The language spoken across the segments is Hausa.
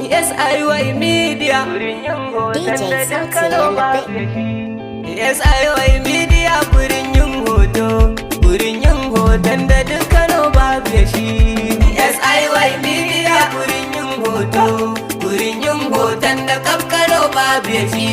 SIY Media DJ Sauti Lallabe. SIY Media gurin yin hoto, gurin yin hoton da dukkano babu ya shi. SIY Media gurin yin hoto, gurin yin hoton da kafkano babu ya shi.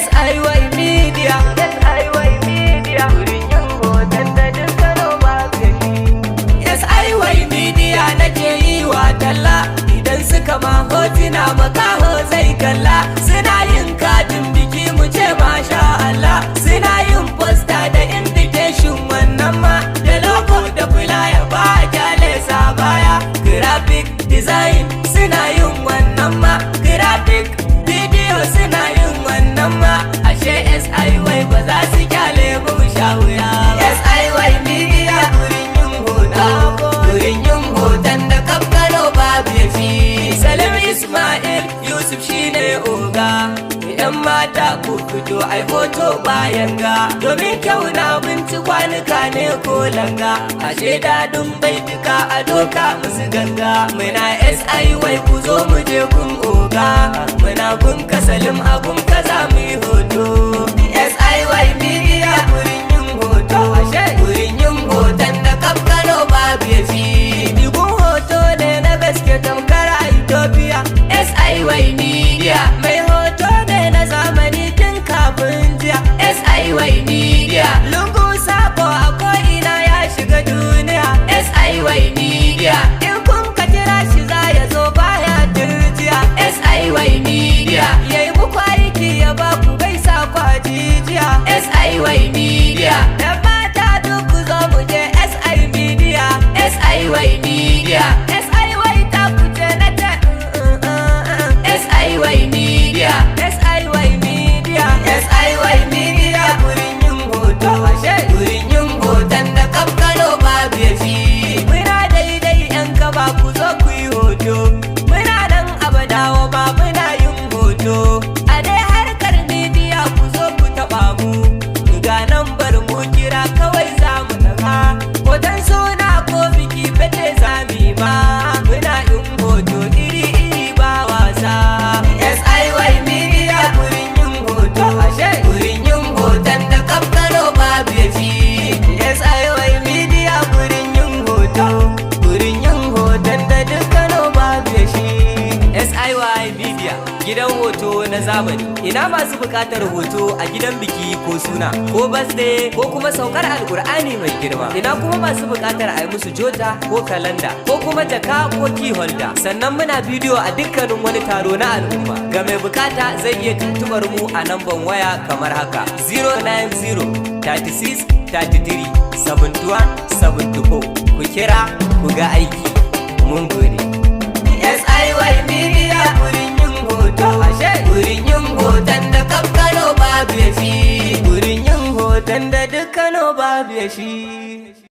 SIY Media gurin yin hoton da dukkano babu ya shi. SIY Media nake yi wa talla, idan suka ma hotuna makaho zai kalla. Suna yin katin biki mu ce masha Allah, suna yin posta da invitation wannan ma da logo da flyer ba kyale sa baya. Graphic design suna yin wannan ma, graphic video suna yin wannan ma. Ashe SIY ba za su kyale mu sha wuya ba. SIY Media gurin yin hoto, gurin yin hoton da kafkano babu ya fi. Salim Ismail Yusuf shine oga, yan mata ku fito ai hoto bayan ga, domin kyau na binci kwanuka ne ko langa. Ashe dadin baituka a doka musu ganga. Muna SIY ku zo mu je kun oga, muna kun ka Salim abun kaza mu yi hoto. SIY Media gurin yin hoto, ashe gurin yin hoton da kafkano babu ya fi. Digun hoto ne na gaske tamkar a Ethiopia. SIY Media mai hoto ne na zamani tun kafin jiya. SIY Media lungu sako a ko'ina ya shiga duniya. SIY Media in kun ka kira shi za ya zo baya turjiya. SIY Media yayi muku aiki ya ba ku gaisa kwajijiya. SIY Media da mata duk ku zo mu je SIY Media. SIY Media SIY ta ku je na ta SIY Media SIY Media SIY Media gurin yin hoto, ashe gurin yin hoton da kafkano babu ya fi. Muna daidai yan gaba ku zo ku yi hoto, muna nan abadawa ba muna yin hoto. A dai harkar media ku zo ku taɓa mu, ga nan bar mu kira kawai za mu daga. Hoton suna ko biki fete zami ma, muna yin hoto iri-iri ba wasa. SIY Media gurin yin hoto, ashe gurin yin hoton da kafkano babu ya fi. SIY Media gurin yin hoto, gurin yin hoton da dukkano babu ya shi. SIY Media gidan hoto na zamani. Ina masu bukatar hoto a gidan biki ko suna ko birthday ko kuma saukar alkur'ani mai girma. Ina kuma masu bukatar a yi musu jota ko kalanda ko kuma jaka ko key holder. Sannan muna bidiyo a dukkanin wani taro na al'umma. Ga mai bukata zai iya tuntubar mu a namban waya kamar haka 090 36 33 71 74. Ku kira ku ga aiki. Mun gode. SIY Media gurin yin hoto, ashe gurin yin hoton da kafkano babu ya fi. Gurin yin hoton da dukkano babu ya shi.